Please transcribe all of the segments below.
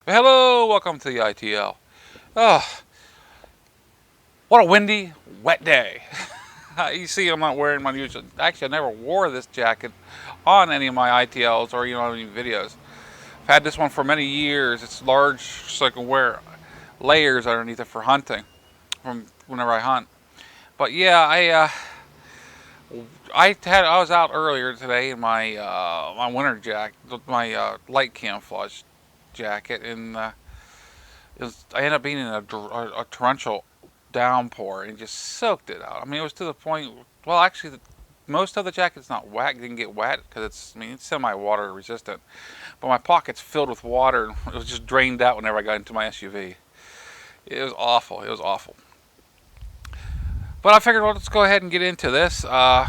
Hello, welcome to the I.T.L. Oh, what a windy, wet day. You see, I'm not wearing my usual. Actually, I never wore this jacket on any of my I.T.Ls or any videos. I've had this one for many years. It's large, so I can wear layers underneath it for hunting, from whenever I hunt. But yeah, I was out earlier today in my winter jacket, my light camouflage jacket, and I ended up being in a torrential downpour and just soaked it out. I mean, it was to the point. Well, actually, most of the jacket's not wet. It didn't get wet because it's semi-water resistant. But my pockets filled with water. It was just drained out whenever I got into my SUV. It was awful. It was awful. But I figured, well, let's go ahead and get into this. Well,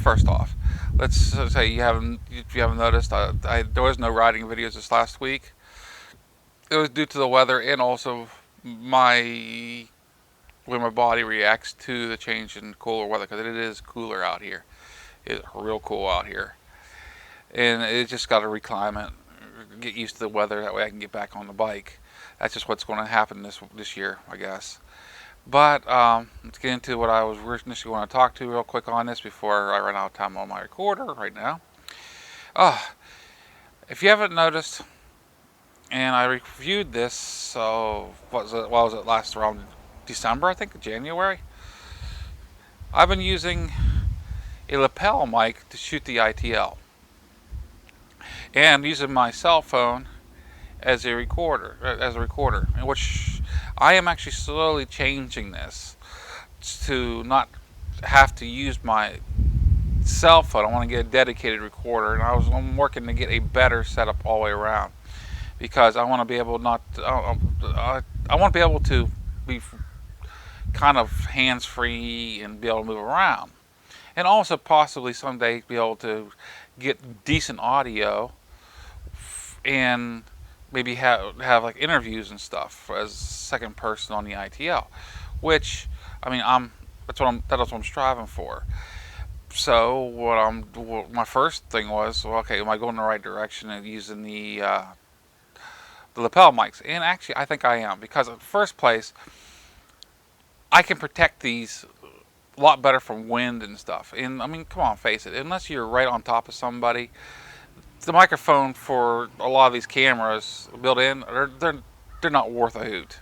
first off, let's say if you haven't noticed, there was no riding videos this last week. It was due to the weather and also my when my body reacts to the change in cooler weather, because it is cooler out here. It's real cool out here, and it just got to reclimate, get used to the weather. That way, I can get back on the bike. That's just what's going to happen this year, I guess. But let's get into what I was initially going to talk to real quick on this before I run out of time on my recorder right now. Uh, if you haven't noticed, and I reviewed this, so what was it last around December, I think, January? I've been using a lapel mic to shoot the I.T.L. and using my cell phone as a recorder, in which I am actually slowly changing this to not have to use my cell phone. I want to get a dedicated recorder, and I'm working to get a better setup all the way around, because I want to be able not I want to be able to be kind of hands free and be able to move around, and also possibly someday be able to get decent audio and maybe have like interviews and stuff as second person on the I.T.L. Which, I mean, that's what I'm striving for. So my first thing was, well, okay, am I going the right direction and using the lapel mics? And actually, I think I am, because in the first place, I can protect these a lot better from wind and stuff. And I mean, come on, face it. Unless you're right on top of somebody, the microphone for a lot of these cameras built in, they're not worth a hoot,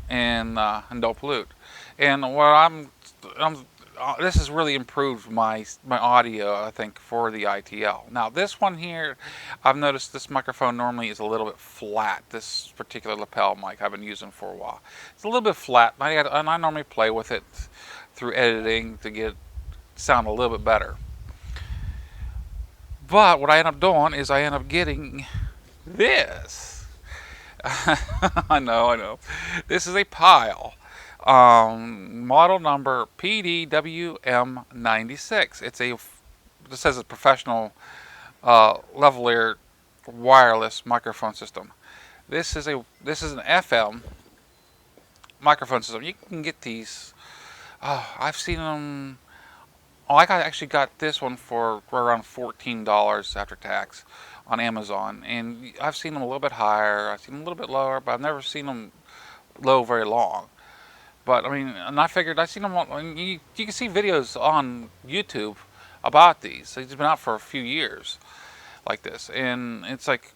and don't pollute. And what I'm this has really improved my audio, I think, for the I.T.L. Now this one here, I've noticed this microphone normally is a little bit flat. This particular lapel mic I've been using for a while, it's a little bit flat. And I normally play with it through editing to get sound a little bit better. But what I end up doing is I end up getting this. I know. This is a pile. Model number PDWM96. This says a professional lavalier wireless microphone system. This is an FM microphone system. You can get these. I've seen them. Oh, actually got this one for around $14 after tax on Amazon, and I've seen them a little bit higher. I've seen them a little bit lower, but I've never seen them low very long. But I mean, and I figured I've seen them. You can see videos on YouTube about these. They've been out for a few years like this, and it's like,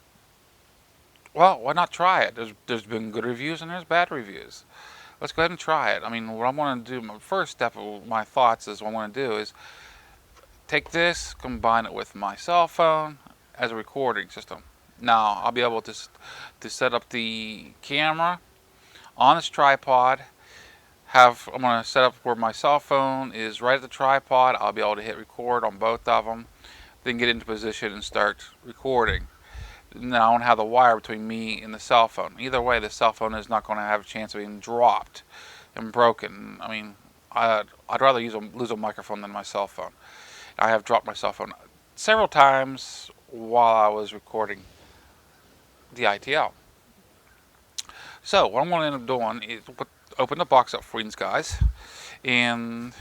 well, why not try it? There's been good reviews and there's bad reviews. Let's go ahead and try it. I mean, what I want to do, my first step of my thoughts is what I want to do is take this, combine it with my cell phone as a recording system. Now I'll be able to set up the camera on this tripod. I'm going to set up where my cell phone is right at the tripod. I'll be able to hit record on both of them, then get into position and start recording. And then I won't have the wire between me and the cell phone. Either way, the cell phone is not going to have a chance of being dropped and broken. I mean, I'd rather lose a microphone than my cell phone. I have dropped my cell phone several times while I was recording the I.T.L. So what I'm going to end up doing is open the box up for you guys, and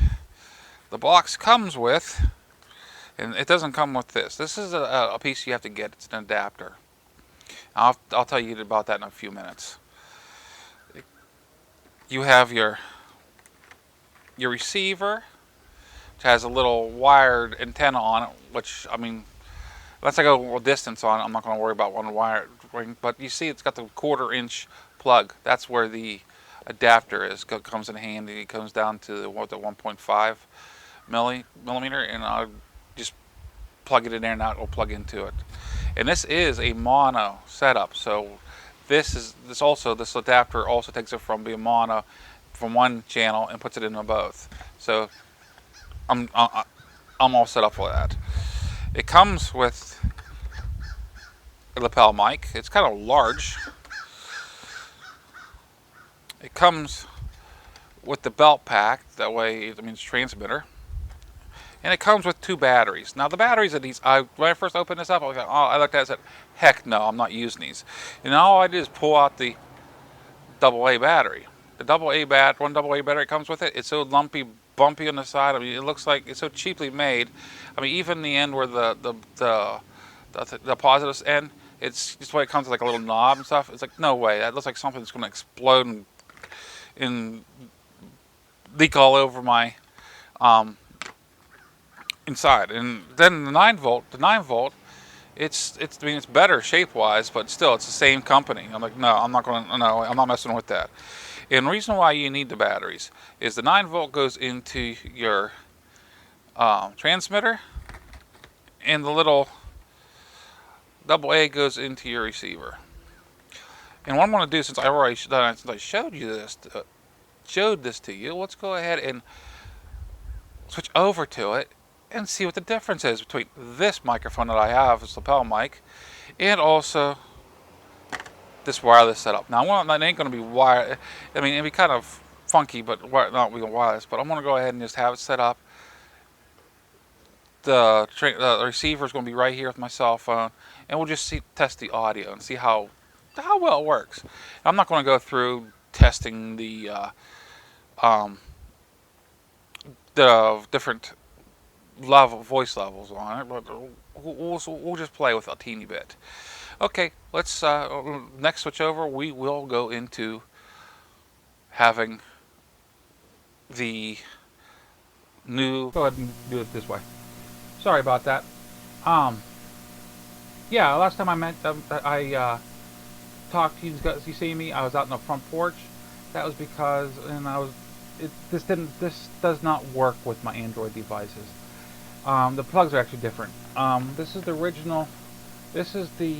the box comes with, And it doesn't come with this. This is a piece you have to get. It's an adapter. I'll tell you about that in a few minutes. You have your receiver, which has a little wired antenna on it, which, I mean, unless I go a distance on it, I'm not going to worry about one wire ring. But you see it's got the 1/4 inch plug. That's where the adapter is. Comes in handy. It comes down to the 1.5 millimeter, and I'll just plug it in there and it will plug into it. And this is a mono setup, so this adapter also takes it from being mono from one channel and puts it into both. So I'm all set up for that. It comes with a lapel mic. It's kind of large. It comes with the belt pack. That way, it means transmitter. And it comes with 2 batteries. Now the batteries of these, when I first opened this up, I looked at it and said, heck no, I'm not using these. And all I did is pull out the AA battery. The one AA battery comes with it. It's so lumpy, bumpy on the side. I mean, it looks like it's so cheaply made. I mean, even the end where the positives end, it's just the way it comes with like a little knob and stuff. It's like, no way. That looks like something that's going to explode and leak all over my inside. And then the 9 volt, I mean, it's better shape wise, but still it's the same company. I'm like, no, I'm not messing with that. And the reason why you need the batteries is the 9 volt goes into your transmitter, and the little AA goes into your receiver. And what I'm going to do, since I showed this to you, let's go ahead and switch over to it and see what the difference is between this microphone that I have, this lapel mic, and also this wireless setup. Now, it ain't going to be wired. I mean, it'd be kind of funky, but not wireless. But I'm going to go ahead and just have it set up. The receiver is going to be right here with my cell phone, and we'll just test the audio and see how well it works. I'm not going to go through testing the different voice levels on it, but we'll just play with a teeny bit. Okay, let's next switch over. We will go into having the new. Go ahead and do it this way. Sorry about that. Yeah, last time I talked to you guys, you see me, I was out in the front porch. That was because, this does not work with my Android devices. The plugs are actually different. This is the original. This is the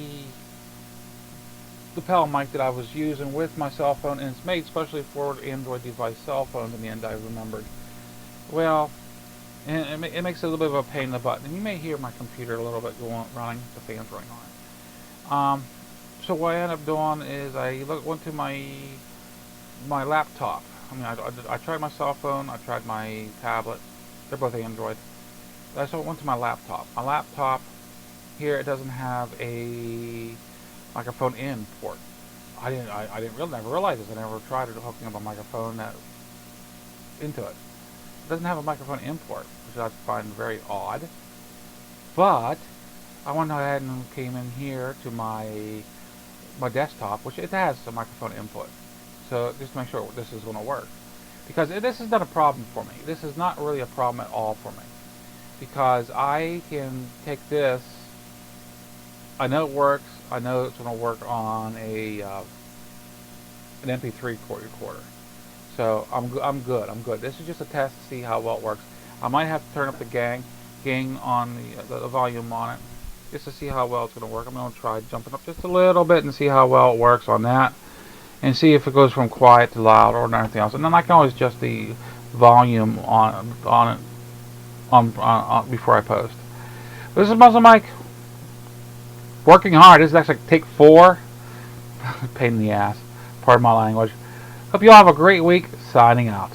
lapel mic that I was using with my cell phone, and it's made especially for Android device cell phones. In the end, I remembered. Well, and it makes it a little bit of a pain in the butt. And you may hear my computer a little bit running, the fan's running on it. So what I ended up doing is I went to my laptop. I mean, I tried my cell phone, I tried my tablet. They're both Android. So I went to my laptop. My laptop here, it doesn't have a microphone in port. I never realize this. I never tried hooking up a microphone into it. It doesn't have a microphone import, which I find very odd. But I went ahead and came in here to my desktop, which it has a microphone input. So just to make sure this is going to work, because this is not a problem for me. This is not really a problem at all for me, because I can take this. I know it works. I know it's going to work on an MP3 recorder. So I'm good. This is just a test to see how well it works. I might have to turn up the gain on the volume on it, just to see how well it's going to work. I'm going to try jumping up just a little bit and see how well it works on that, and see if it goes from quiet to loud or anything else. And then I can always adjust the volume on it before I post. This is MuzzleMike, working hard. This is actually take 4. Pain in the ass. Pardon my language. Hope you all have a great week. Signing out.